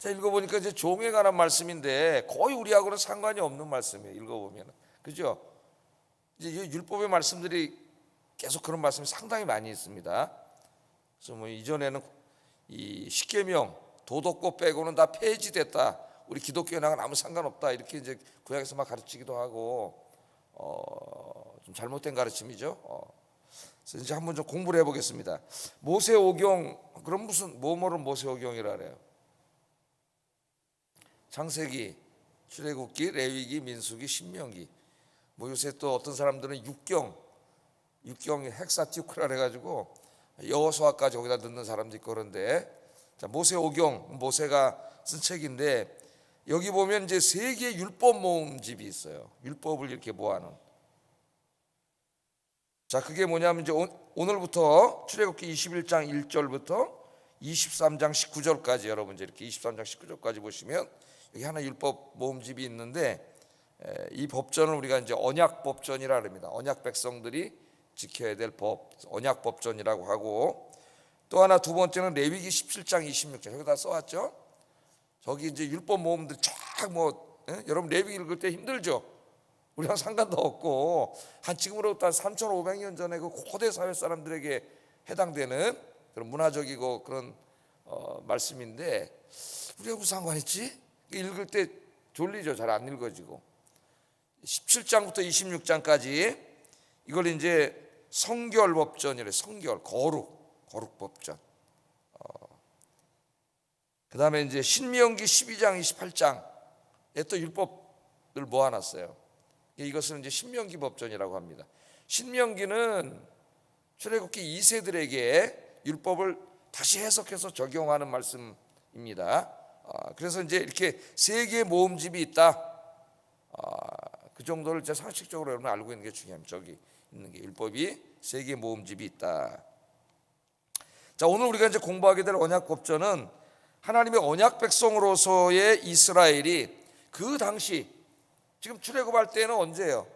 자, 읽어보니까 이제 종에 관한 말씀인데 거의 우리하고는 상관이 없는 말씀이에요. 읽어보면, 그죠? 이제 율법의 말씀들이 계속 그런 말씀이 상당히 많이 있습니다. 그래서 뭐 이전에는 이 십계명, 도덕법 빼고는 다 폐지됐다. 우리 기독교인하고는 아무 상관없다. 이렇게 이제 구약에서 막 가르치기도 하고 좀 잘못된 가르침이죠. 그래서 이제 한번 좀 공부를 해보겠습니다. 모세오경, 그럼 무슨 뭐뭐를 모세오경이라 그래요? 창세기, 출애굽기, 레위기, 민수기, 신명기. 뭐 요새 또 어떤 사람들은 육경 헥사티쿠라 해가지고 여호수아까지 거기다 넣는 사람도 있고 그런데, 자, 모세오경, 모세가 쓴 책인데 여기 보면 이제 세 개의 율법 모음집이 있어요. 율법을 이렇게 모아놓은. 자, 그게 뭐냐면 이제 오늘부터 출애굽기 21장 1절부터 23장 19절까지, 여러분 이제 이렇게 23장 19절까지 보시면 여기 하나 율법 모음집이 있는데, 이 법전을 우리가 이제 언약 법전이라 합니다. 언약 백성들이 지켜야 될 법, 언약 법전이라고 하고, 또 하나 두 번째는 레위기 17장 26절, 여기다 써왔죠. 저기 이제 율법 모음들 쫙 여러분 레위기 읽을 때 힘들죠. 우리랑 상관도 없고 한 지금으로부터 한 3,500년 전에 그 고대 사회 사람들에게 해당되는 그런 문화적이고 그런 말씀인데 우리가 무슨 상관있지? 읽을 때 졸리죠. 잘 안 읽어지고. 17장부터 26장까지 이걸 이제 성결법전이래. 성결, 거룩법전. 그 다음에 이제 신명기 12장 28장에 또 율법을 모아놨어요. 이것은 이제 신명기 법전이라고 합니다. 신명기는 출애굽기 2세들에게 율법을 다시 해석해서 적용하는 말씀입니다. 그래서 이제 이렇게 세 개의 모음집이 있다. 그 정도를 이제 상식적으로 여러분 알고 있는 게 중요합니다. 저기 있는 게 율법이 세 개의 모음집이 있다. 자, 오늘 우리가 이제 공부하게 될 언약 법전은 하나님의 언약 백성으로서의 이스라엘이 그 당시, 지금 출애굽할 때는 언제예요?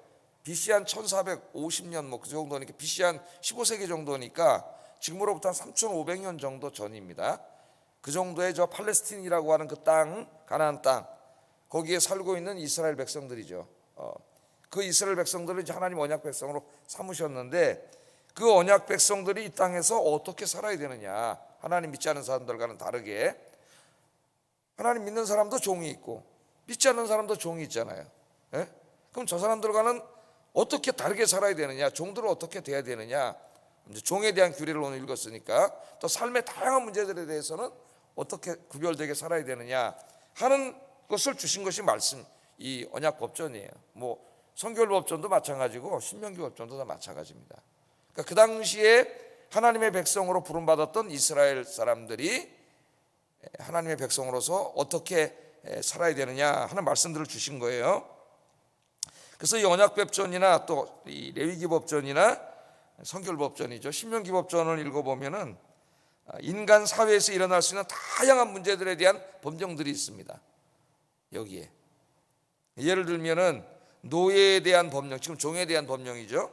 BC 한 1450년 뭐 그 정도니까, BC 한 15세기 정도니까 지금으로부터 한 3500년 정도 전입니다. 그 정도의 저 팔레스틴이라고 하는 그 땅, 가나안 땅, 거기에 살고 있는 이스라엘 백성들이죠. 그 이스라엘 백성들을 이제 하나님 언약 백성으로 삼으셨는데, 그 언약 백성들이 이 땅에서 어떻게 살아야 되느냐, 하나님 믿지 않는 사람들과는 다르게. 하나님 믿는 사람도 종이 있고 믿지 않는 사람도 종이 있잖아요. 예? 그럼 저 사람들과는 어떻게 다르게 살아야 되느냐, 종들은 어떻게 돼야 되느냐, 이제 종에 대한 규례를 오늘 읽었으니까 또 삶의 다양한 문제들에 대해서는 어떻게 구별되게 살아야 되느냐 하는 것을 주신 것이 말씀, 이 언약 법전이에요. 뭐 성결 법전도 마찬가지고 신명기 법전도 다 마찬가지입니다. 그러니까 그 당시에 하나님의 백성으로 부름받았던 이스라엘 사람들이 하나님의 백성으로서 어떻게 살아야 되느냐 하는 말씀들을 주신 거예요. 그래서 이 언약 법전이나 또 이 레위기 법전이나 성결 법전이죠, 신명기 법전을 읽어보면은 인간 사회에서 일어날 수 있는 다양한 문제들에 대한 법령들이 있습니다. 여기에 예를 들면은 노예에 대한 법령, 지금 종에 대한 법령이죠.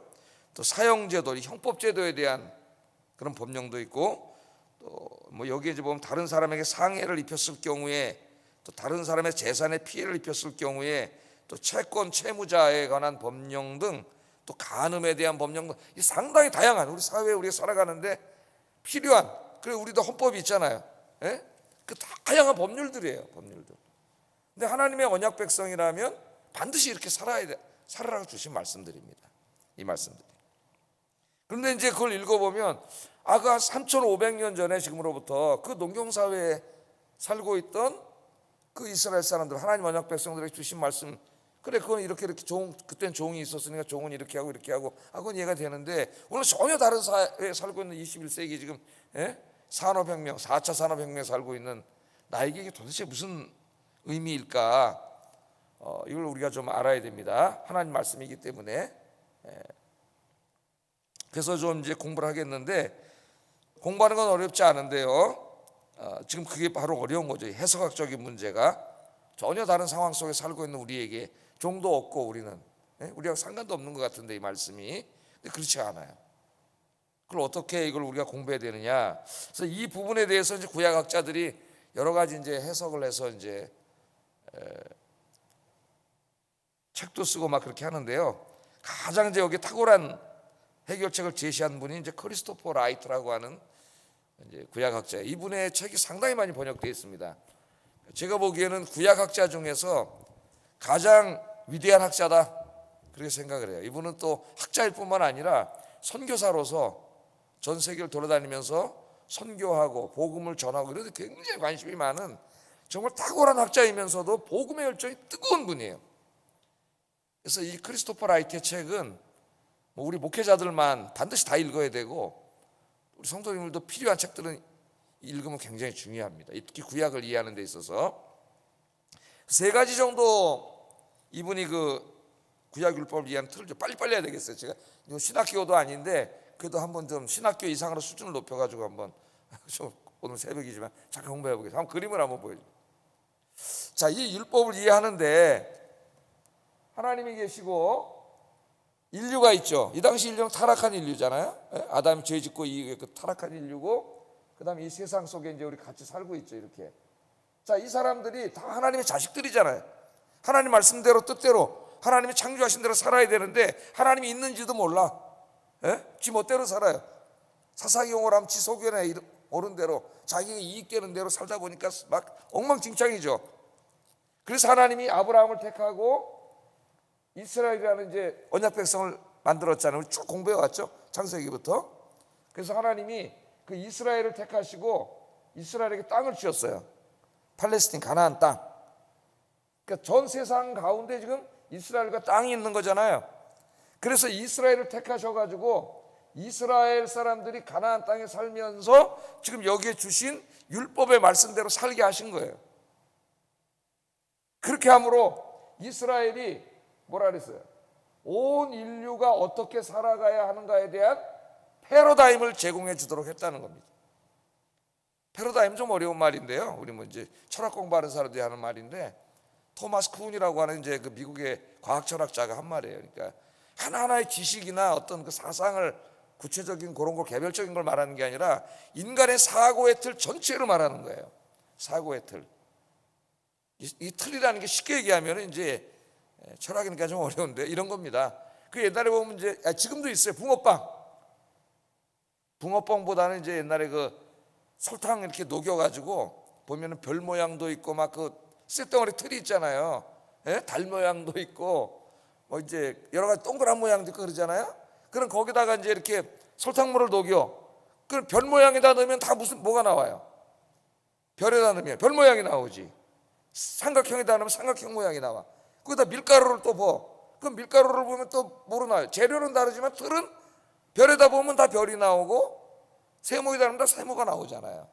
또 사형제도, 형법제도에 대한 그런 법령도 있고, 또 뭐 여기에 이제 보면 다른 사람에게 상해를 입혔을 경우에, 또 다른 사람의 재산에 피해를 입혔을 경우에, 또 채권 채무자에 관한 법령 등, 또 간음에 대한 법령 등, 이 상당히 다양한 우리 사회에 우리가 살아가는데 필요한, 그리고 우리도 헌법이 있잖아요. 예? 그 다양한 법률들이에요, 법률들. 근데 하나님의 언약 백성이라면 반드시 이렇게 살아라고 주신 말씀들입니다. 이 말씀들이. 그런데 이제 그걸 읽어보면 그 3,500년 전에 지금으로부터 그 농경사회에 살고 있던 그 이스라엘 사람들, 하나님 언약 백성들에게 주신 말씀, 그래 그건 이렇게 그땐 종이 있었으니까 종은 이렇게 하고 이렇게 하고, 그건 이해가 되는데 오늘 전혀 다른 사회에 살고 있는 21세기 지금 산업혁명, 4차 산업혁명에 살고 있는 나에게 이게 도대체 무슨 의미일까? 이걸 우리가 좀 알아야 됩니다. 하나님 말씀이기 때문에. 그래서 좀 이제 공부를 하겠는데, 공부하는 건 어렵지 않은데요. 지금 그게 바로 어려운 거죠. 해석학적인 문제가 전혀 다른 상황 속에 살고 있는 우리에게 종도 없고 우리는 우리하고 상관도 없는 것 같은데 이 말씀이, 근데 그렇지 않아요. 그걸 어떻게 이걸 우리가 공부해야 되느냐. 그래서 이 부분에 대해서 이제 구약학자들이 여러 가지 이제 해석을 해서 이제 책도 쓰고 막 그렇게 하는데요. 가장 이제 여기 탁월한 해결책을 제시한 분이 이제 크리스토퍼 라이트라고 하는 이제 구약학자예요. 이분의 책이 상당히 많이 번역되어 있습니다. 제가 보기에는 구약학자 중에서 가장 위대한 학자다 그렇게 생각을 해요. 이분은 또 학자일 뿐만 아니라 선교사로서 전 세계를 돌아다니면서 선교하고 복음을 전하고 이런 데 굉장히 관심이 많은 정말 탁월한 학자이면서도 복음의 열정이 뜨거운 분이에요. 그래서 이 크리스토퍼 라이트의 책은 뭐 우리 목회자들만 반드시 다 읽어야 되고 우리 성도님들도 필요한 책들은 읽으면 굉장히 중요합니다. 특히 구약을 이해하는 데 있어서 세 가지 정도 이분이 그 구약 율법을 이해하는 틀을 좀 빨리빨리 해야 되겠어요. 제가 신학교도 아닌데 그래도 한번 좀 신학교 이상으로 수준을 높여가지고 한번 좀 오늘 새벽이지만 잠깐 공부해 보겠습니다. 한번 그림을 한번 보여주세요. 자, 이 율법을 이해하는데 하나님이 계시고 인류가 있죠. 이 당시 인류는 타락한 인류잖아요. 아담이 죄 짓고 이 타락한 인류고, 그다음에 이 세상 속에 이제 우리 같이 살고 있죠. 이렇게. 자, 이 사람들이 다 하나님의 자식들이잖아요. 하나님 말씀대로 뜻대로 하나님이 창조하신 대로 살아야 되는데 하나님이 있는지도 몰라. 지 멋대로 살아요. 사사기용을 하면 지 속견에 오른 대로 자기가 이익되는 대로 살다 보니까 막 엉망진창이죠. 그래서 하나님이 아브라함을 택하고 이스라엘이라는 이제 언약 백성을 만들었잖아요. 우리 쭉 공부해 왔죠. 창세기부터. 그래서 하나님이 그 이스라엘을 택하시고 이스라엘에게 땅을 주셨어요. 팔레스틴 가나안 땅. 그러니까 전 세상 가운데 지금 이스라엘과 땅이 있는 거잖아요. 그래서 이스라엘을 택하셔가지고 이스라엘 사람들이 가나안 땅에 살면서 지금 여기에 주신 율법의 말씀대로 살게 하신 거예요. 그렇게 함으로 이스라엘이 뭐라 그랬어요? 온 인류가 어떻게 살아가야 하는가에 대한 패러다임을 제공해 주도록 했다는 겁니다. 패러다임 좀 어려운 말인데요. 우리 뭐 이제 철학 공부하는 사람들이 하는 말인데 토마스 쿤이라고 하는 이제 그 미국의 과학 철학자가 한 말이에요. 그러니까 하나하나의 지식이나 어떤 그 사상을 구체적인 그런 거 개별적인 걸 말하는 게 아니라 인간의 사고의 틀 전체를 말하는 거예요. 사고의 틀. 이 틀이라는 게 쉽게 얘기하면 이제 철학이니까 좀 어려운데 이런 겁니다. 그 옛날에 보면 이제 지금도 있어요. 붕어빵. 붕어빵보다는 이제 옛날에 그 설탕 이렇게 녹여가지고 보면은 별 모양도 있고 막 그 쇳덩어리 틀이 있잖아요. 달 모양도 있고 뭐 이제 여러 가지 동그란 모양도 있고 그러잖아요. 그럼 거기다가 이제 이렇게 설탕물을 녹여. 그럼 별 모양에다 넣으면 다 무슨 뭐가 나와요? 별에다 넣으면 별 모양이 나오지. 삼각형에다 넣으면 삼각형 모양이 나와. 거기다 밀가루를 또 부어. 그럼 밀가루를 보면 또 뭐로 나와요? 재료는 다르지만 틀은 별에다 보면 다 별이 나오고 세모에다 넣으면 다 세모가 나오잖아요.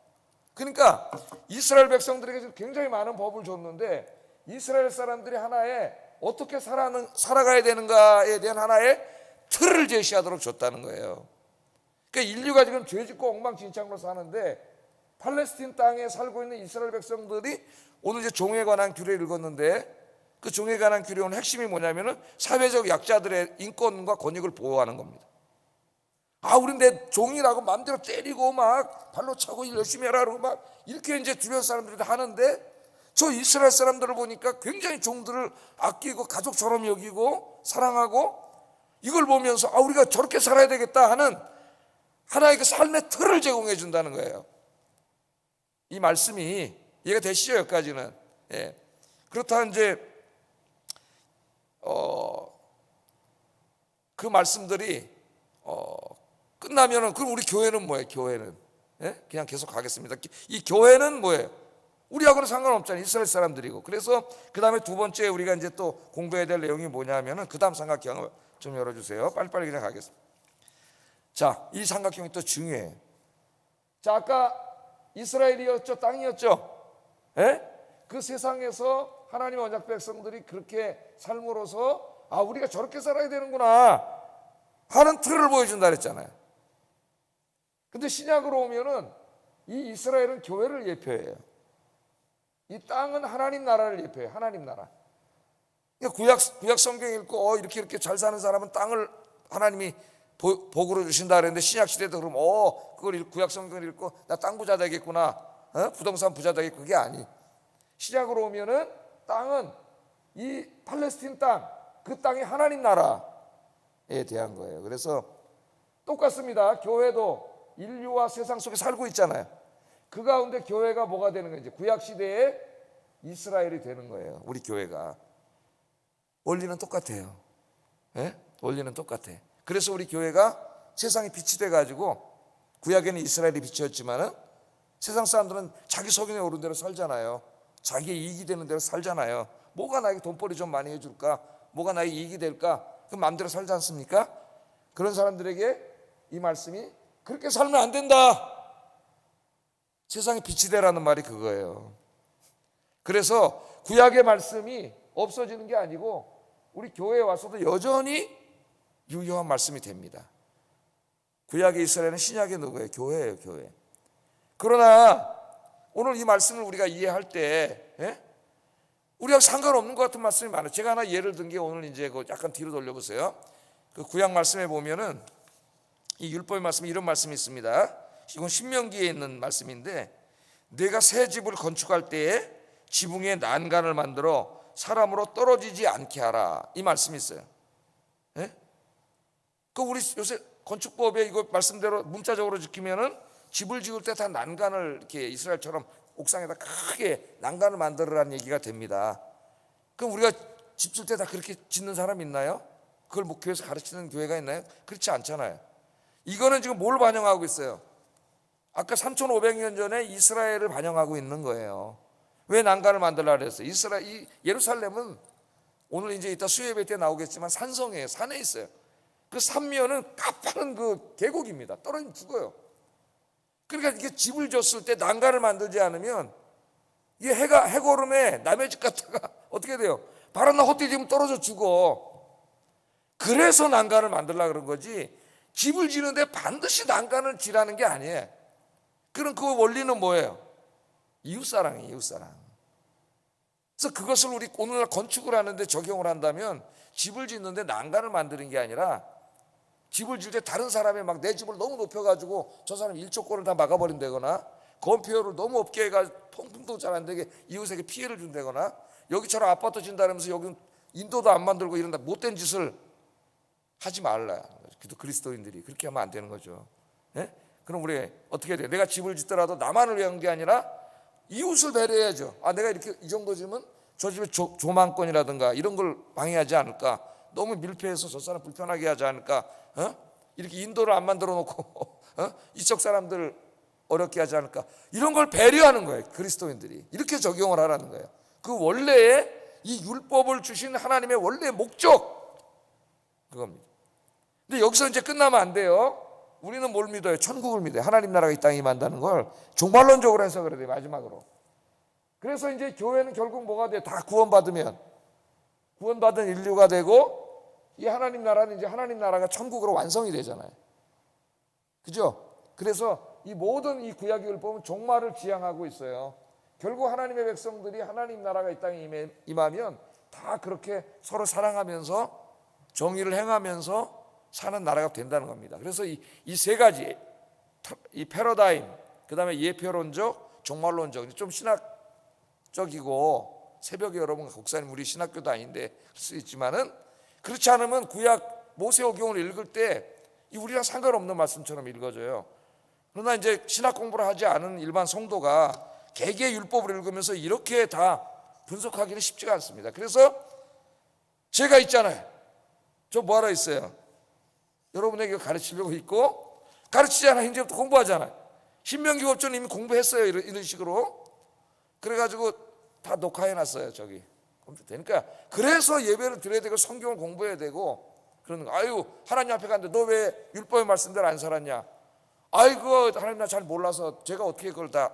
그러니까 이스라엘 백성들에게 굉장히 많은 법을 줬는데 이스라엘 사람들이 하나의 어떻게 살아가야 되는가에 대한 하나의 틀을 제시하도록 줬다는 거예요. 그러니까 인류가 지금 죄짓고 엉망진창으로 사는데 팔레스틴 땅에 살고 있는 이스라엘 백성들이 오늘 이제 종에 관한 규례를 읽었는데 그 종에 관한 규례의 핵심이 뭐냐면은 사회적 약자들의 인권과 권익을 보호하는 겁니다. 우린 내 종이라고 마음대로 때리고 막 발로 차고 열심히 해라 그러고 막 이렇게 이제 주변 사람들이 하는데 저 이스라엘 사람들을 보니까 굉장히 종들을 아끼고 가족처럼 여기고 사랑하고 이걸 보면서 우리가 저렇게 살아야 되겠다 하는 하나의 그 삶의 틀을 제공해 준다는 거예요. 이 말씀이 이해가 되시죠? 여기까지는. 그렇다 이제 그 말씀들이 끝나면은 그럼 우리 교회는 뭐예요? 교회는 그냥 계속 가겠습니다. 이 교회는 뭐예요? 우리하고는 상관없잖아요. 이스라엘 사람들이고. 그래서 그 다음에 두 번째 우리가 이제 또 공부해야 될 내용이 뭐냐면은 그 다음 삼각형을 좀 열어주세요. 빨리빨리 그냥 가겠습니다. 자, 이 삼각형이 또 중요해요. 자, 아까 이스라엘이었죠, 땅이었죠. 그 세상에서 하나님 언약 백성들이 그렇게 삶으로서 우리가 저렇게 살아야 되는구나 하는 틀을 보여준다 그랬잖아요. 근데 신약으로 오면은 이 이스라엘은 교회를 예표해요. 이 땅은 하나님 나라를 예표해요. 하나님 나라. 그러니까 구약 성경 읽고 이렇게 잘 사는 사람은 땅을 하나님이 복으로 주신다 그랬는데 신약 시대도 그럼 그걸 구약 성경을 읽고 나 땅 부자 되겠구나 부동산 부자 되기 그게 아니. 시작으로 오면은 땅은 이 팔레스틴 땅, 그 땅이 하나님 나라에 대한 거예요. 그래서 똑같습니다. 교회도 인류와 세상 속에 살고 있잖아요. 그 가운데 교회가 뭐가 되는 거지? 구약 시대에 이스라엘이 되는 거예요. 우리 교회가. 원리는 똑같아요. 예? 원리는 똑같아. 그래서 우리 교회가 세상의 빛이 돼가지고, 구약에는 이스라엘이 빛이었지만은 세상 사람들은 자기 소견에 오른 대로 살잖아요. 자기의 이익이 되는 대로 살잖아요. 뭐가 나에게 돈벌이 좀 많이 해줄까? 뭐가 나에게 이익이 될까? 그 마음대로 살지 않습니까? 그런 사람들에게 이 말씀이 그렇게 살면 안 된다. 세상의 빛이 되라는 말이 그거예요. 그래서 구약의 말씀이 없어지는 게 아니고 우리 교회에 와서도 여전히 유효한 말씀이 됩니다. 구약의 이스라엘은 신약의 누구예요? 교회예요, 교회. 그러나 오늘 이 말씀을 우리가 이해할 때 우리하고 상관없는 것 같은 말씀이 많아요. 제가 하나 예를 든 게 오늘 이제 약간 뒤로 돌려보세요. 그 구약 말씀에 보면은 이 율법의 말씀에 이런 말씀이 있습니다. 이건 신명기에 있는 말씀인데, 내가 새 집을 건축할 때에 지붕에 난간을 만들어 사람으로 떨어지지 않게 하라. 이 말씀이 있어요. 그 우리 요새 건축법에 이거 말씀대로 문자적으로 지키면은 집을 지을 때 다 난간을 이렇게 이스라엘처럼 옥상에다 크게 난간을 만들으라는 얘기가 됩니다. 그럼 우리가 집 질 때 다 그렇게 짓는 사람 있나요? 그걸 목표에서 가르치는 교회가 있나요? 그렇지 않잖아요. 이거는 지금 뭘 반영하고 있어요? 아까 3,500년 전에 이스라엘을 반영하고 있는 거예요. 왜 난간을 만들라 그랬어요? 이 예루살렘은 오늘 이제 이따 수요예배 때 나오겠지만 산성이에요. 산에 있어요. 그 산면은 가파른 그 계곡입니다. 떨어지면 죽어요. 그러니까 이게 집을 졌을 때 난간을 만들지 않으면 이게 해고름에 남의 집 갔다가 어떻게 돼요? 바람 나 헛디디면 떨어져 죽어. 그래서 난간을 만들려고 그런 거지, 집을 지는데 반드시 난간을 지라는 게 아니에요. 그럼 그 원리는 뭐예요? 이웃사랑이에요, 이웃사랑. 그래서 그것을 우리 오늘날 건축을 하는데 적용을 한다면 집을 짓는데 난간을 만드는 게 아니라 집을 질 때 다른 사람이 막 내 집을 너무 높여가지고 저 사람 일조권을 다 막아버린다거나 건폐율을 너무 없게 해가지고 통풍도 잘 안 되게 이웃에게 피해를 준다거나, 여기처럼 아파트 진다면서 여기 인도도 안 만들고 이런 못된 짓을 하지 말라. 그리스도인들이 그렇게 하면 안 되는 거죠. 그럼 우리 어떻게 해야 돼요? 내가 집을 짓더라도 나만을 위한 게 아니라 이웃을 배려해야죠. 내가 이렇게 이 정도 지면 저 집의 조망권이라든가 이런 걸 방해하지 않을까? 너무 밀폐해서 저 사람 불편하게 하지 않을까? 이렇게 인도를 안 만들어 놓고 이쪽 사람들 어렵게 하지 않을까? 이런 걸 배려하는 거예요. 그리스도인들이 이렇게 적용을 하라는 거예요. 그 원래의 이 율법을 주신 하나님의 원래의 목적, 그겁니다. 근데 여기서 이제 끝나면 안 돼요. 우리는 뭘 믿어요? 천국을 믿어요. 하나님 나라가 이 땅에 임한다는 걸 종말론적으로 해석을 해야 돼요. 마지막으로. 그래서 이제 교회는 결국 뭐가 돼요? 다 구원받으면 구원받은 인류가 되고, 이 하나님 나라는 이제 하나님 나라가 천국으로 완성이 되잖아요. 그죠? 그래서 이 모든 이 구약의 율법은 종말을 지향하고 있어요. 결국 하나님의 백성들이 하나님 나라가 이 땅에 임하면 다 그렇게 서로 사랑하면서 정의를 행하면서 사는 나라가 된다는 겁니다. 그래서 이 세 가지, 이 패러다임, 그 다음에 예표론적, 종말론적, 좀 신학적이고, 새벽에 여러분 목사님 우리 신학교도 아닌데 할 수 있지만은, 그렇지 않으면 구약 모세오경을 읽을 때 우리랑 상관없는 말씀처럼 읽어져요. 그러나 이제 신학 공부를 하지 않은 일반 성도가 개개의 율법을 읽으면서 이렇게 다 분석하기는 쉽지가 않습니다. 그래서 제가 있잖아요. 저 뭐하러 있어요? 여러분에게 가르치려고 있고, 가르치잖아요. 이제부터 공부하잖아요. 신명기 법전 이미 공부했어요. 이런 식으로. 그래가지고 다 녹화해놨어요. 저기 컴퓨터. 그러니까 그래서 예배를 드려야 되고 성경을 공부해야 되고 그러는 거. 아유, 하나님 앞에 갔는데 너 왜 율법의 말씀대로 안 살았냐? 아이고, 하나님 나 잘 몰라서 제가 어떻게 그걸 다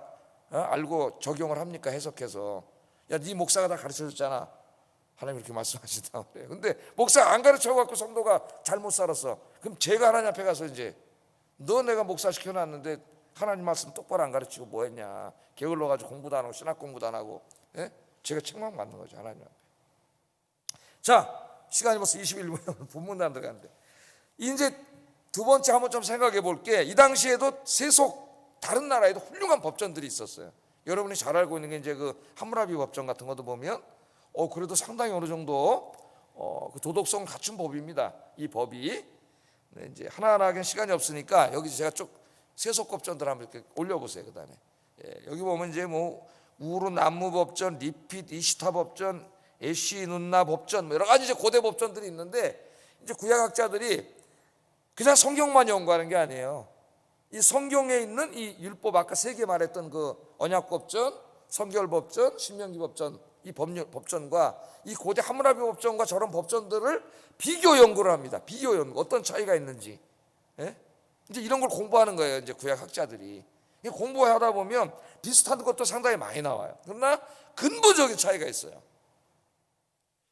알고 적용을 합니까? 해석해서. 야, 네 목사가 다 가르쳐줬잖아. 하나님 이렇게 말씀하시다 그래요. 근데 목사 안 가르쳐갖고 성도가 잘못 살았어. 그럼 제가 하나님 앞에 가서 이제 너 내가 목사 시켜놨는데 하나님 말씀 똑바로 안 가르치고 뭐 했냐? 게을러가지고 공부도 안 하고 신학 공부도 안 하고. 제가 책망 받는 거죠, 하나님 앞에. 자, 시간이 벌써 21분 본문도 안 들어가는데, 이제 두 번째 한번 좀 생각해 볼게. 이 당시에도 세속 다른 나라에도 훌륭한 법전들이 있었어요. 여러분이 잘 알고 있는 게 이제 그 함무라비 법전 같은 것도 보면 그래도 상당히 어느 정도 그 도덕성 갖춘 법입니다. 이 법이. 네, 이제 하나하나 하기엔 시간이 없으니까 여기 제가 쭉 세속 법전들 한번 이렇게 올려보세요. 그다음에 여기 보면 이제 뭐 우르 남무 법전, 리핏 이시타 법전, 에시 눈나 법전, 뭐 여러 가지 이제 고대 법전들이 있는데, 이제 구약학자들이 그냥 성경만 연구하는 게 아니에요. 이 성경에 있는 이 율법, 아까 세 개 말했던 그 언약 법전, 성결 법전, 신명기 법전, 이 법전과 이 고대 함무라비 법전과 저런 법전들을 비교 연구를 합니다. 비교 연구, 어떤 차이가 있는지. 이제 이런 걸 공부하는 거예요. 이제 구약학자들이 공부하다 보면 비슷한 것도 상당히 많이 나와요. 그러나 근본적인 차이가 있어요.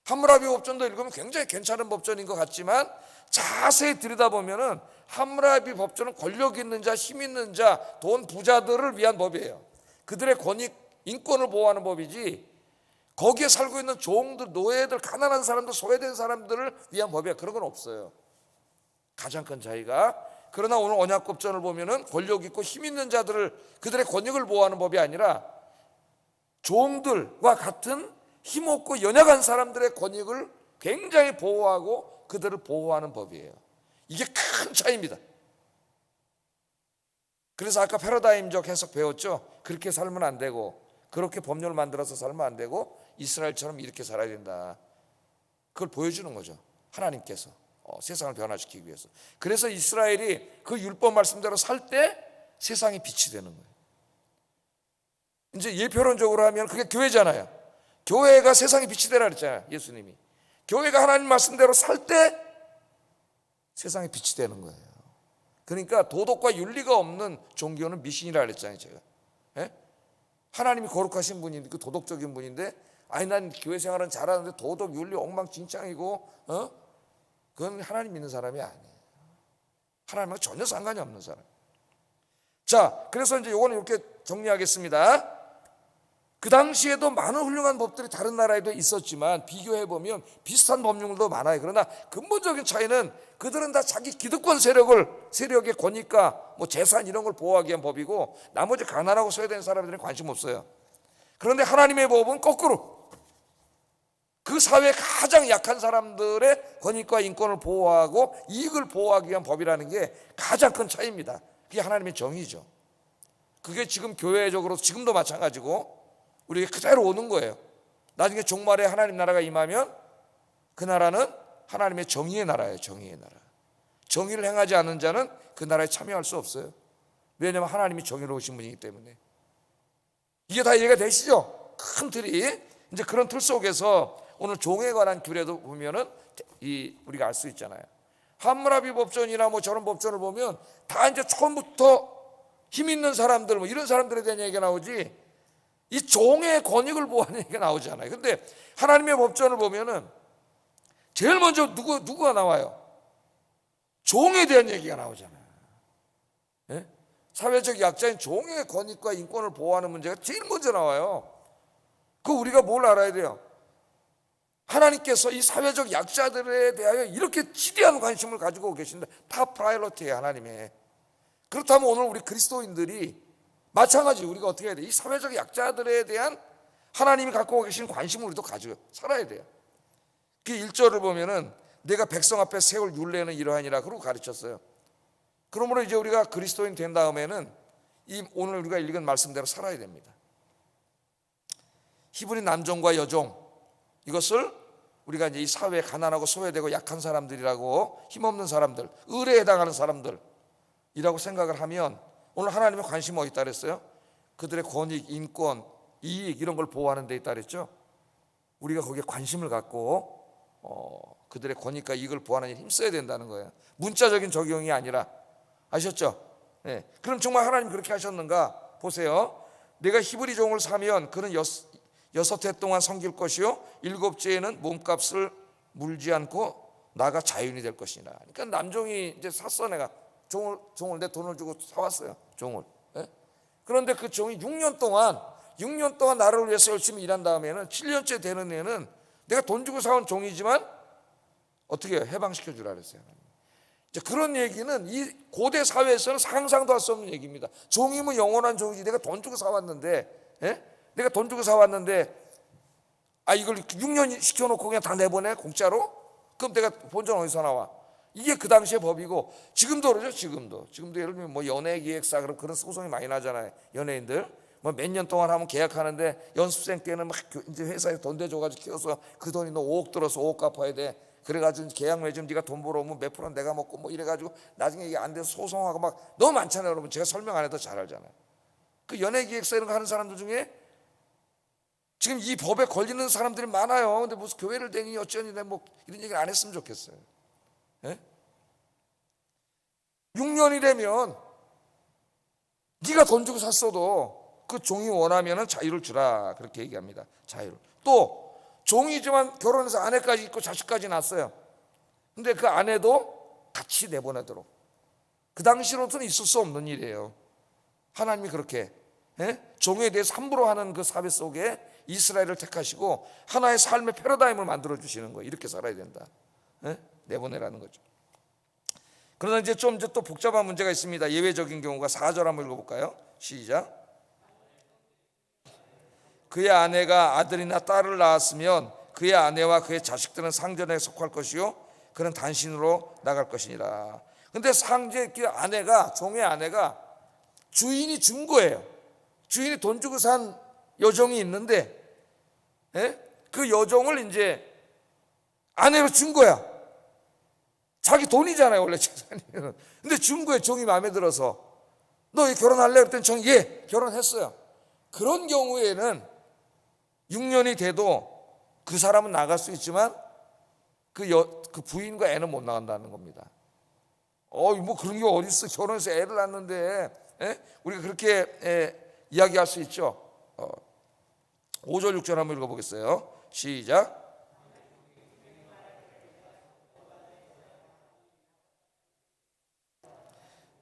함무라비 법전도 읽으면 굉장히 괜찮은 법전인 것 같지만 자세히 들여다보면은 함무라비 법전은 권력 있는 자, 힘 있는 자, 돈 부자들을 위한 법이에요. 그들의 권익, 인권을 보호하는 법이지 거기에 살고 있는 종들, 노예들, 가난한 사람들, 소외된 사람들을 위한 법이야. 그런 건 없어요. 가장 큰 차이가. 그러나 오늘 언약법전을 보면은 권력 있고 힘 있는 자들을, 그들의 권익을 보호하는 법이 아니라 종들과 같은 힘없고 연약한 사람들의 권익을 굉장히 보호하고 그들을 보호하는 법이에요. 이게 큰 차이입니다. 그래서 아까 패러다임적 해석 배웠죠. 그렇게 살면 안 되고, 그렇게 법률을 만들어서 살면 안 되고, 이스라엘처럼 이렇게 살아야 된다. 그걸 보여주는 거죠. 하나님께서 세상을 변화시키기 위해서. 그래서 이스라엘이 그 율법 말씀대로 살 때 세상이 빛이 되는 거예요. 이제 예표론적으로 하면 그게 교회잖아요. 교회가 세상에 빛이 되라 그랬잖아요. 예수님이. 교회가 하나님 말씀대로 살 때 세상에 빛이 되는 거예요. 그러니까 도덕과 윤리가 없는 종교는 미신이라 그랬잖아요. 제가. 하나님이 거룩하신 분인데, 그 도덕적인 분인데, 아니 난 교회 생활은 잘하는데 도덕 윤리 엉망진창이고, 그건 하나님 믿는 사람이 아니에요. 하나님과 전혀 상관이 없는 사람. 자, 그래서 이제 요거는 이렇게 정리하겠습니다. 그 당시에도 많은 훌륭한 법들이 다른 나라에도 있었지만 비교해보면 비슷한 법률도 많아요. 그러나 근본적인 차이는 그들은 다 자기 기득권 세력의 권위가 뭐 재산 이런 걸 보호하기 위한 법이고, 나머지 가난하고 소외된 사람들은 관심 없어요. 그런데 하나님의 법은 거꾸로 그 사회의 가장 약한 사람들의 권익과 인권을 보호하고 이익을 보호하기 위한 법이라는 게 가장 큰 차이입니다. 그게 하나님의 정의죠. 그게 지금 교회적으로 지금도 마찬가지고 우리에게 그대로 오는 거예요. 나중에 종말에 하나님 나라가 임하면 그 나라는 하나님의 정의의 나라예요. 정의의 나라. 정의를 행하지 않는 자는 그 나라에 참여할 수 없어요. 왜냐하면 하나님이 정의로우신 분이기 때문에. 이게 다 이해가 되시죠? 큰 틀이. 이제 그런 틀 속에서 오늘 종에 관한 규례도 보면은 우리가 알 수 있잖아요. 함무라비 법전이나 뭐 저런 법전을 보면 다 이제 처음부터 힘 있는 사람들 뭐 이런 사람들에 대한 얘기가 나오지, 이 종의 권익을 보호하는 얘기가 나오지 않아요. 근데 하나님의 법전을 보면은 제일 먼저 누구가 나와요? 종에 대한 얘기가 나오잖아요. 사회적 약자인 종의 권익과 인권을 보호하는 문제가 제일 먼저 나와요. 그 우리가 뭘 알아야 돼요? 하나님께서 이 사회적 약자들에 대하여 이렇게 지대한 관심을 가지고 계신다. 탑 프라이어리티예요, 하나님의. 그렇다면 오늘 우리 그리스도인들이 마찬가지 우리가 어떻게 해야 돼? 이 사회적 약자들에 대한 하나님이 갖고 계신 관심을 우리도 가지고 살아야 돼요. 그 1절을 보면은 내가 백성 앞에 세울 율례는 이러하니라 그러고 가르쳤어요. 그러므로 이제 우리가 그리스도인 된 다음에는 이 오늘 우리가 읽은 말씀대로 살아야 됩니다. 히브리 남종과 여종, 이것을 우리가 이제 이 사회에 가난하고 소외되고 약한 사람들이라고, 힘없는 사람들, 의뢰에 해당하는 사람들이라고 생각을 하면 오늘 하나님의 관심이 어디 있다 그랬어요? 그들의 권익, 인권, 이익 이런 걸 보호하는 데 있다 그랬죠? 우리가 거기에 관심을 갖고 그들의 권익과 이익을 보호하는 일에 힘써야 된다는 거예요. 문자적인 적용이 아니라. 아셨죠? 네. 그럼 정말 하나님 그렇게 하셨는가? 보세요. 내가 히브리 종을 사면 그는 6해 동안 섬길 것이요 7째에는 몸값을 물지 않고 나가 자유인이 될 것이나. 그러니까 남종이 이제 샀어. 내가 종을 내 돈을 주고 사왔어요. 종을. 그런데 그 종이 6년 동안 나를 위해서 열심히 일한 다음에는 7년째 되는 애는 내가 돈 주고 사온 종이지만 어떻게 해요? 해방시켜 주라 그랬어요. 이제 그런 얘기는 이 고대 사회에서는 상상도 할 수 없는 얘기입니다. 종이면 영원한 종이지 내가 돈 주고 사왔는데 내가 돈 주고 사왔는데 이걸 6년 시켜놓고 그냥 다 내보내 공짜로? 그럼 내가 본전 어디서 나와? 이게 그 당시의 법이고 지금도 그러죠. 지금도 예를 들면 뭐 연예기획사 그런 소송이 많이 나잖아요. 연예인들 뭐 몇 년 동안 하면 계약하는데 연습생 때는 막 이제 회사에 돈 대줘가지고 키워서 그 돈이 너 5억 들어서 5억 갚아야 돼. 그래가지고 계약 맺으면 네가 돈 벌어오면 몇 프로는 내가 먹고 뭐 이래가지고 나중에 이게 안 돼서 소송하고 막 너무 많잖아요. 여러분 제가 설명 안 해도 잘 알잖아요. 그 연예기획사 이런 거 하는 사람들 중에 지금 이 법에 걸리는 사람들이 많아요. 근데 무슨 교회를 다니니 어쩌니 뭐 이런 얘기를 안 했으면 좋겠어요. 6년이 되면 네가 돈 주고 샀어도 그 종이 원하면은 자유를 주라 그렇게 얘기합니다. 자유를. 또 종이지만 결혼해서 아내까지 있고 자식까지 낳았어요. 근데 그 아내도 같이 내보내도록. 그 당시로서는 있을 수 없는 일이에요. 하나님이 그렇게 종에 대해서 함부로 하는 그 사회 속에 이스라엘을 택하시고 하나의 삶의 패러다임을 만들어 주시는 거예요. 이렇게 살아야 된다. 내보내라는 거죠. 그러나 이제 또 복잡한 문제가 있습니다. 예외적인 경우가 4절 한번 읽어볼까요? 시작. 그의 아내가 아들이나 딸을 낳았으면 그의 아내와 그의 자식들은 상전에 속할 것이요 그는 단신으로 나갈 것이니라. 근데 그 아내가 종의 아내가 주인이 준 거예요. 주인이 돈 주고 산 여종이 있는데 그 여종을 이제 아내로 준 거야. 자기 돈이잖아요 원래 재산이. 근데 준 거예요. 종이 마음에 들어서. 너 결혼할래? 그랬더니 종이 예 결혼했어요. 그런 경우에는 6년이 돼도 그 사람은 나갈 수 있지만 그 부인과 애는 못 나간다는 겁니다. 뭐 그런 게 어디 있어? 결혼해서 애를 낳는데 우리가 그렇게 이야기할 수 있죠. 5절 6절 한번 읽어보겠어요. 시작.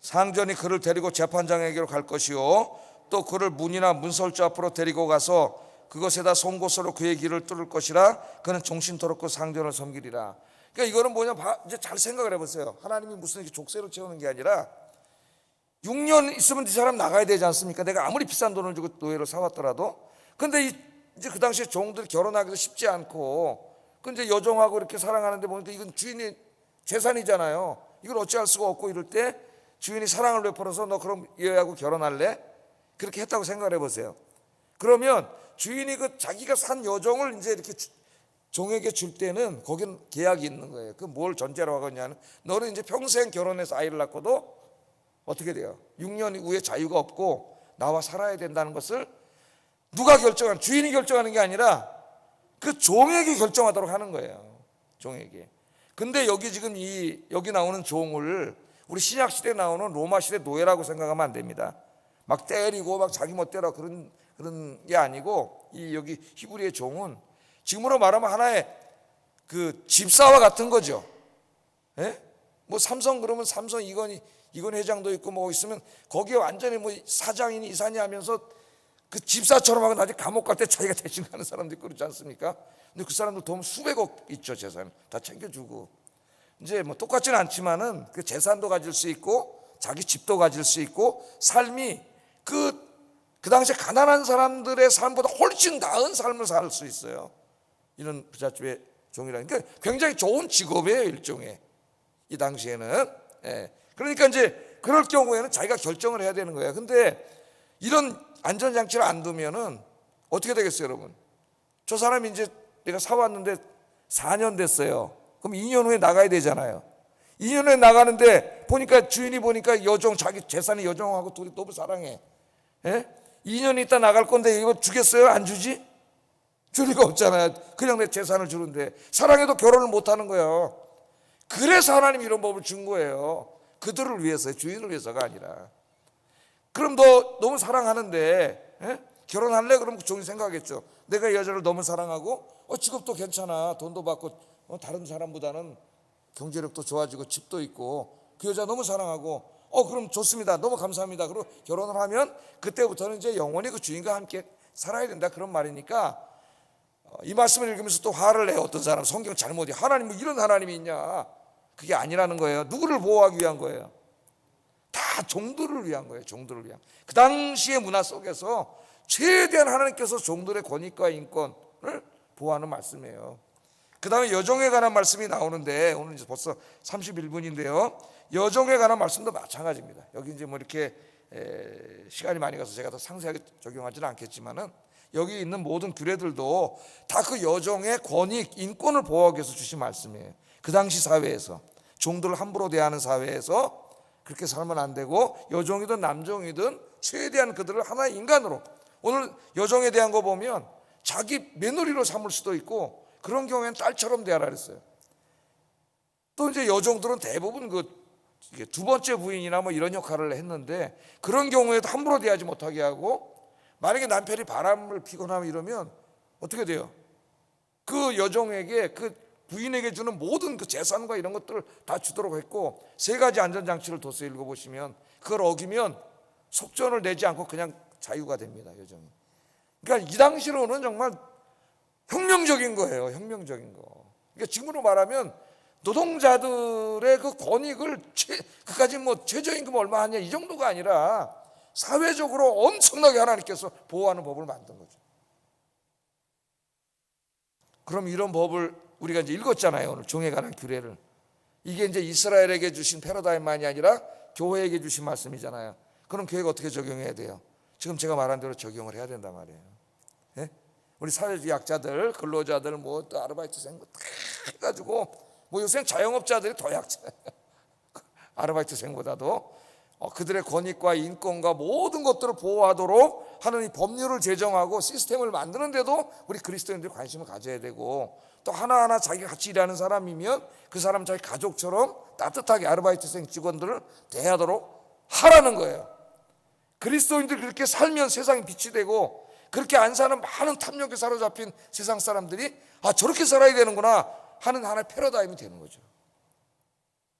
상전이 그를 데리고 재판장에게로 갈 것이요 또 그를 문이나 문설주 앞으로 데리고 가서 그것에다 송곳으로 그의 길을 뚫을 것이라 그는 종신토록 그 상전을 섬기리라. 그러니까 이거는 뭐냐 이제 잘 생각을 해보세요. 하나님이 무슨 이렇게 족쇄로 채우는 게 아니라 6년 있으면 이 사람 나가야 되지 않습니까? 내가 아무리 비싼 돈을 주고 노예로 사왔더라도. 근데 이제 그 당시에 종들이 결혼하기도 쉽지 않고 근데 여종하고 이렇게 사랑하는데 보니까 이건 주인의 재산이잖아요. 이걸 어찌할 수가 없고 이럴 때 주인이 사랑을 베풀어서 너 그럼 얘하고 결혼할래? 그렇게 했다고 생각을 해보세요. 그러면 주인이 그 자기가 산 여종을 이제 이렇게 종에게 줄 때는 거기는 계약이 있는 거예요. 그 뭘 전제로 하겠냐면 너는 이제 평생 결혼해서 아이를 낳고도 어떻게 돼요? 6년 후에 자유가 없고 나와 살아야 된다는 것을 누가 결정하는? 주인이 결정하는 게 아니라 그 종에게 결정하도록 하는 거예요. 종에게. 근데 여기 지금 여기 나오는 종을 우리 신약 시대에 나오는 로마 시대 노예라고 생각하면 안 됩니다. 막 때리고 막 자기 멋대로 그런 게 아니고 여기 히브리의 종은 지금으로 말하면 하나의 그 집사와 같은 거죠. 뭐 삼성 그러면 삼성 이건 회장도 있고 뭐 있으면 거기에 완전히 뭐 사장이니 이사니 하면서 그 집사처럼 하고 나중에 감옥 갈 때 자기가 대신 가는 사람도 있고 그렇지 않습니까? 근데 그 사람들 돈 수백억 있죠. 재산 다 챙겨주고 이제 뭐 똑같지는 않지만은 그 재산도 가질 수 있고 자기 집도 가질 수 있고 삶이 그 당시에 가난한 사람들의 삶보다 훨씬 나은 삶을 살 수 있어요. 이런 부잣집의 종이라는 게 굉장히 좋은 직업이에요. 일종의 이 당시에는. 그러니까 이제 그럴 경우에는 자기가 결정을 해야 되는 거예요. 근데 이런 안전장치를 안 두면은 어떻게 되겠어요, 여러분? 저 사람이 이제 내가 사왔는데 4년 됐어요. 그럼 2년 후에 나가야 되잖아요. 2년 후에 나가는데 보니까 주인이 보니까 여종 자기 재산이 여종하고 둘이 너무 사랑해. 2년 있다 나갈 건데 이거 주겠어요? 안 주지? 줄 리가 없잖아요. 그냥 내 재산을 주는데 사랑해도 결혼을 못 하는 거예요. 그래서 하나님이 이런 법을 준 거예요. 그들을 위해서, 주인을 위해서가 아니라. 그럼 너 너무 사랑하는데 결혼할래? 그럼 그 종이 생각하겠죠. 내가 이 여자를 너무 사랑하고 직업도 괜찮아. 돈도 받고 다른 사람보다는 경제력도 좋아지고 집도 있고 그 여자 너무 사랑하고 그럼 좋습니다. 너무 감사합니다. 그리고 결혼을 하면 그때부터는 이제 영원히 그 주인과 함께 살아야 된다. 그런 말이니까 이 말씀을 읽으면서 또 화를 내요. 어떤 사람 성경 잘못이 하나님 뭐 이런 하나님이 있냐. 그게 아니라는 거예요. 누구를 보호하기 위한 거예요? 다 종들을 위한 거예요. 종들을 위한. 그 당시의 문화 속에서 최대한 하나님께서 종들의 권익과 인권을 보호하는 말씀이에요. 그 다음에 여종에 관한 말씀이 나오는데 오늘 이제 벌써 31분인데요 여종에 관한 말씀도 마찬가지입니다. 여기 이제 뭐 이렇게 시간이 많이 가서 제가 더 상세하게 적용하지는 않겠지만은 여기 있는 모든 규례들도 다 그 여종의 권익, 인권을 보호하기 위해서 주신 말씀이에요. 그 당시 사회에서 종들을 함부로 대하는 사회에서 그렇게 살면 안 되고 여종이든 남종이든 최대한 그들을 하나의 인간으로, 오늘 여종에 대한 거 보면 자기 며느리로 삼을 수도 있고 그런 경우에는 딸처럼 대하라 그랬어요. 또 이제 여종들은 대부분 이게 두 번째 부인이나 뭐 이런 역할을 했는데 그런 경우에도 함부로 대하지 못하게 하고, 만약에 남편이 바람을 피거나 이러면 어떻게 돼요? 그 여종에게, 그 부인에게 주는 모든 그 재산과 이런 것들을 다 주도록 했고, 세 가지 안전장치를 뒀어요. 읽어보시면 그걸 어기면 속전을 내지 않고 그냥 자유가 됩니다, 여종이. 그러니까 이 당시로는 정말 혁명적인 거예요. 혁명적인 거. 그러니까 지금으로 말하면 노동자들의 그 권익을 그까지 뭐 최저임금 얼마 하냐 이 정도가 아니라 사회적으로 엄청나게 하나님께서 보호하는 법을 만든 거죠. 그럼 이런 법을 우리가 이제 읽었잖아요. 오늘 종에 관한 규례를. 이게 이제 이스라엘에게 주신 패러다임만이 아니라 교회에게 주신 말씀이잖아요. 그럼 교회가 어떻게 적용해야 돼요? 지금 제가 말한 대로 적용을 해야 된단 말이에요. 예? 우리 사회적 약자들, 근로자들, 뭐 또 아르바이트생 다 해가지고, 뭐 요새는 자영업자들이 더 약자예요. 아르바이트생보다도 그들의 권익과 인권과 모든 것들을 보호하도록 하는 이 법률을 제정하고 시스템을 만드는데도 우리 그리스도인들이 관심을 가져야 되고, 또 하나하나 자기가 같이 일하는 사람이면 그 사람 자기 가족처럼 따뜻하게 아르바이트생 직원들을 대하도록 하라는 거예요. 그리스도인들이 그렇게 살면 세상이 빛이 되고, 그렇게 안 사는 많은 탐욕에 사로잡힌 세상 사람들이 저렇게 살아야 되는구나 하는 하나의 패러다임이 되는 거죠.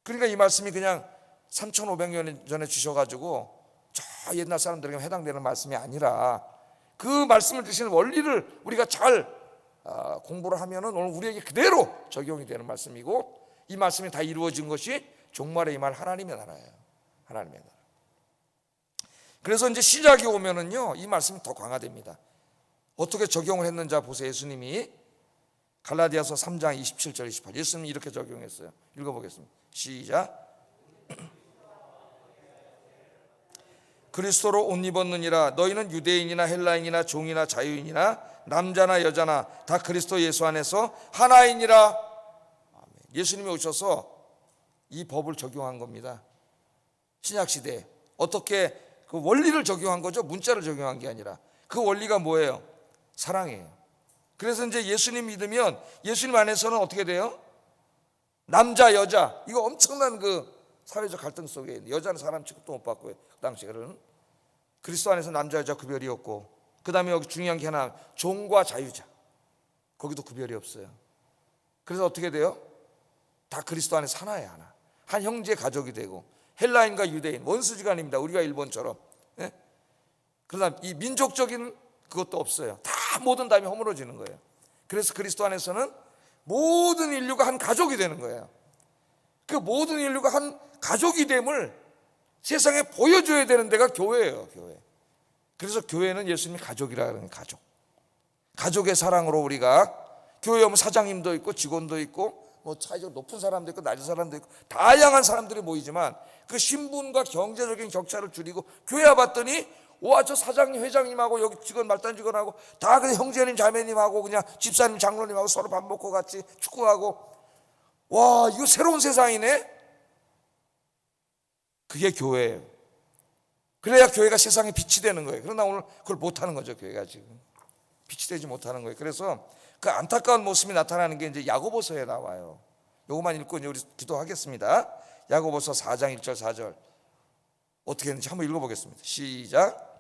그러니까 이 말씀이 그냥 3,500년 전에 주셔가지고 저 옛날 사람들에게 해당되는 말씀이 아니라 그 말씀을 주시는 원리를 우리가 잘 공부를 하면은 오늘 우리에게 그대로 적용이 되는 말씀이고, 이 말씀이 다 이루어진 것이 종말에 임할 하나님의 나라예요. 하나님의 나라. 그래서 이제 시작이 오면은요 이 말씀이 더 강화됩니다. 어떻게 적용을 했는지 보세요. 예수님이 갈라디아서 3장 27절 28 예수님이 이렇게 적용했어요. 읽어보겠습니다. 시작. 그리스도로 옷 입었느니라. 너희는 유대인이나 헬라인이나 종이나 자유인이나 남자나 여자나 다 그리스도 예수 안에서 하나이니라. 아멘. 예수님이 오셔서 이 법을 적용한 겁니다. 신약시대에 어떻게 그 원리를 적용한 거죠. 문자를 적용한 게 아니라 그 원리가 뭐예요? 사랑이에요. 그래서 이제 예수님 믿으면 예수님 안에서는 어떻게 돼요? 남자 여자, 이거 엄청난 그 사회적 갈등 속에 여자는 사람 취급도 못 받고, 그 당시에는 그리스도 안에서 남자 여자 구별이 없고, 그 다음에 여기 중요한 게 하나, 종과 자유자, 거기도 구별이 없어요. 그래서 어떻게 돼요? 다 그리스도 안에서 하나예요. 하나, 한 형제 가족이 되고, 헬라인과 유대인 원수지간입니다. 우리가 일본처럼. 예? 그러나 이 민족적인 그것도 없어요. 다 모든 다음에 허물어지는 거예요. 그래서 그리스도 안에서는 모든 인류가 한 가족이 되는 거예요. 그 모든 인류가 한 가족이 됨을 세상에 보여줘야 되는 데가 교회예요. 교회. 그래서 교회는 예수님이 가족이라 하는 가족. 가족의 사랑으로 우리가 교회 오면 사장님도 있고 직원도 있고 뭐 사회적 높은 사람도 있고 낮은 사람도 있고 다양한 사람들이 모이지만 그 신분과 경제적인 격차를 줄이고 교회 와봤더니 와, 저 사장님 회장님하고 여기 직원 말단 직원하고 다 그냥 형제님 자매님하고 그냥 집사님 장로님하고 서로 밥 먹고 같이 축구하고, 와, 이거 새로운 세상이네. 그게 교회예요. 그래야 교회가 세상에 빛이 되는 거예요. 그러나 오늘 그걸 못하는 거죠. 교회가 지금 빛이 되지 못하는 거예요. 그래서 그 안타까운 모습이 나타나는 게 이제 야고보서에 나와요. 요것만 읽고 이제 우리 기도하겠습니다. 야고보서 4장 1절 4절 어떻게 했는지 한번 읽어보겠습니다. 시작.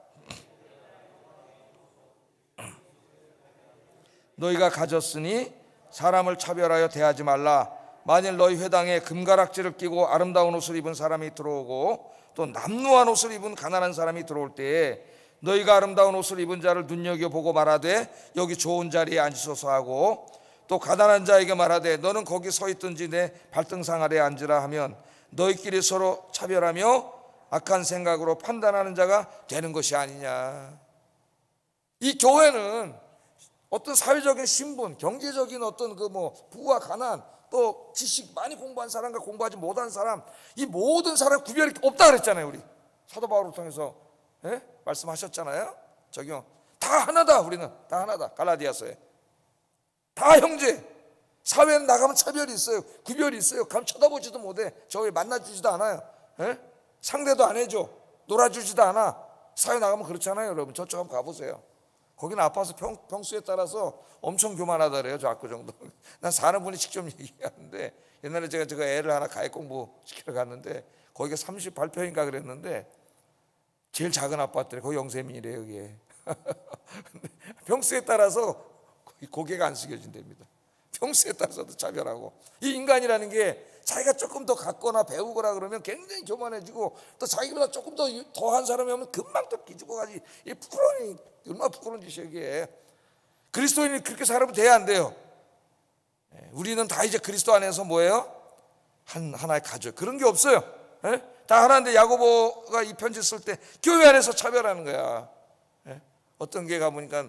너희가 가졌으니 사람을 차별하여 대하지 말라. 만일 너희 회당에 금가락지를 끼고 아름다운 옷을 입은 사람이 들어오고 또 남루한 옷을 입은 가난한 사람이 들어올 때에 너희가 아름다운 옷을 입은 자를 눈여겨보고 말하되 여기 좋은 자리에 앉으소서 하고, 또 가난한 자에게 말하되 너는 거기 서 있든지 내 발등상 아래에 앉으라 하면 너희끼리 서로 차별하며 악한 생각으로 판단하는 자가 되는 것이 아니냐. 이 교회는 어떤 사회적인 신분, 경제적인 어떤 그 뭐 부와 가난, 또 지식 많이 공부한 사람과 공부하지 못한 사람, 이 모든 사람 구별이 없다 그랬잖아요. 우리 사도 바울을 통해서 말씀하셨잖아요. 저기요, 다 하나다. 우리는 다 하나다. 갈라디아서에 다 형제. 사회는 나가면 차별이 있어요. 구별이 있어요. 감 쳐다보지도 못해. 저기 만나주지도 않아요. 상대도 안 해줘. 놀아주지도 않아. 사회 나가면 그렇잖아요. 여러분 저쪽 한번 가보세요. 거기는 아파서 평수에 따라서 엄청 교만하다래요. 저 압구정도. 난 사는 분이 직접 얘기하는데, 옛날에 제가 애를 하나 가액 공부 시키러 갔는데 거기가 38평인가 그랬는데 제일 작은 아파트래. 거기 영세민이래요. 여기에. 평수에 따라서 고개가 안 숙여진답니다. 평수에 따라서도 차별하고. 이 인간이라는 게 자기가 조금 더 갖거나 배우거나 그러면 굉장히 교만해지고, 또 자기보다 조금 더한 사람이 오면 금방 또 기죽어 가지. 이 부끄러운, 얼마나 부끄러운 짓이야 이게. 그리스도인이 그렇게 살아면 돼야 안 돼요. 우리는 다 이제 그리스도 안에서 뭐예요? 하나의 가족. 그런 게 없어요. 다 하나인데 야고보가 이 편지 쓸 때 교회 안에서 차별하는 거야. 어떤 게 가보니까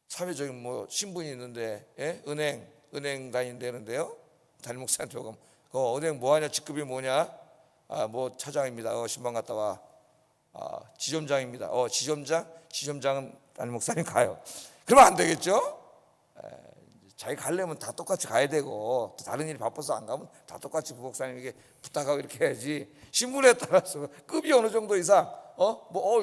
사회적인 뭐 신분이 있는데, 은행 다닌다는데요. 담임 목사한테 오면 은행 뭐하냐, 직급이 뭐냐? 뭐 차장입니다. 신방 갔다 와. 지점장입니다. 지점장은 담임 목사님 가요. 그러면 안 되겠죠? 자기 가려면 다 똑같이 가야 되고, 또 다른 일이 바빠서 안 가면 다 똑같이 부목사님에게 부탁하고 이렇게 해야지. 신분에 따라서 급이 어느 정도 이상,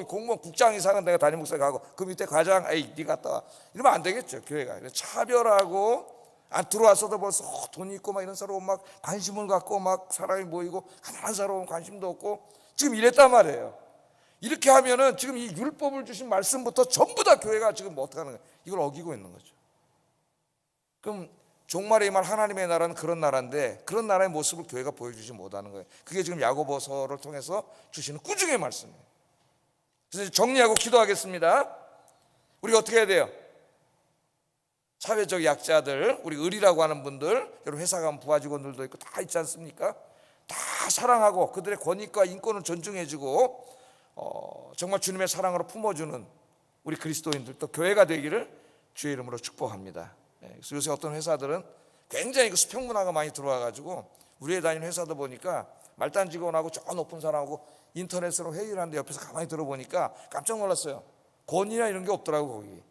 공무원 국장 이상은 내가 담임 목사 가고, 그 밑에 과장, 네 갔다 와. 이러면 안 되겠죠, 교회가. 차별하고, 안 들어와서도 벌써 돈이 있고 막 이런 사람 오면 막 관심을 갖고 막 사람이 모이고, 가난한 사람 오면 관심도 없고, 지금 이랬단 말이에요. 이렇게 하면은 지금 이 율법을 주신 말씀부터 전부 다 교회가 지금 뭐 어떻게 하는 거예요? 이걸 어기고 있는 거죠. 그럼 종말의 말 하나님의 나라는 그런 나라인데, 그런 나라의 모습을 교회가 보여주지 못하는 거예요. 그게 지금 야고보서를 통해서 주시는 꾸중의 말씀이에요. 그래서 정리하고 기도하겠습니다. 우리가 어떻게 해야 돼요? 사회적 약자들, 우리 을이라고 하는 분들, 여러분 회사 가면 부하 직원들도 있고 다 있지 않습니까? 다 사랑하고 그들의 권익과 인권을 존중해주고, 정말 주님의 사랑으로 품어주는 우리 그리스도인들, 또 교회가 되기를 주의 이름으로 축복합니다. 그래서 요새 어떤 회사들은 굉장히 수평 문화가 많이 들어와가지고, 우리에 다니는 회사도 보니까 말단 직원하고 저 높은 사람하고 인터넷으로 회의를 하는데 옆에서 가만히 들어보니까 깜짝 놀랐어요. 권위나 이런 게 없더라고. 거기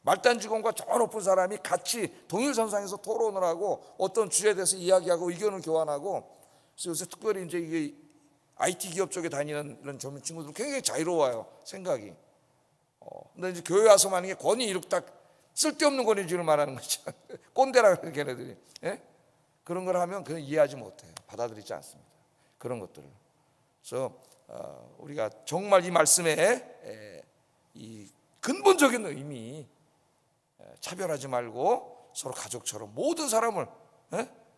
말단 직원과 저 높은 사람이 같이 동일선상에서 토론을 하고 어떤 주제에 대해서 이야기하고 의견을 교환하고. 그래서 요새 특별히 이제 이게 IT 기업 쪽에 다니는 이런 젊은 친구들 굉장히 자유로워요, 생각이. 근데 이제 교회 와서 만약에 권위 이렇게 딱 쓸데없는 권위주의를 말하는 거죠. 꼰대라 그러는 걔네들이. 그런 걸 하면 그냥 이해하지 못해요. 받아들이지 않습니다. 그런 것들을. 그래서 우리가 정말 이 말씀에 이 근본적인 의미, 차별하지 말고 서로 가족처럼 모든 사람을,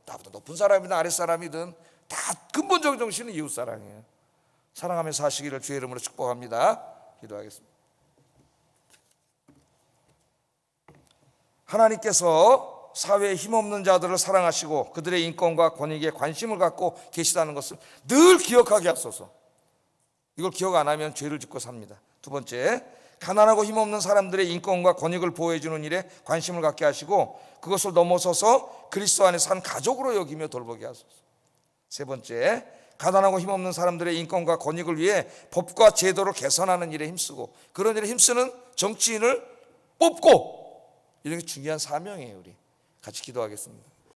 나보다 높은 사람이든 아랫사람이든 다 근본적인 정신은 이웃사랑이에요. 사랑하며 사시기를 주의 이름으로 축복합니다. 기도하겠습니다. 하나님께서 사회에 힘없는 자들을 사랑하시고 그들의 인권과 권익에 관심을 갖고 계시다는 것을 늘 기억하게 하소서. 이걸 기억 안 하면 죄를 짓고 삽니다. 두 번째, 가난하고 힘없는 사람들의 인권과 권익을 보호해주는 일에 관심을 갖게 하시고 그것을 넘어서서 그리스도 안에서 한 가족으로 여기며 돌보게 하소서. 세 번째, 가난하고 힘없는 사람들의 인권과 권익을 위해 법과 제도를 개선하는 일에 힘쓰고, 그런 일에 힘쓰는 정치인을 뽑고, 이런 게 중요한 사명이에요. 우리 같이 기도하겠습니다.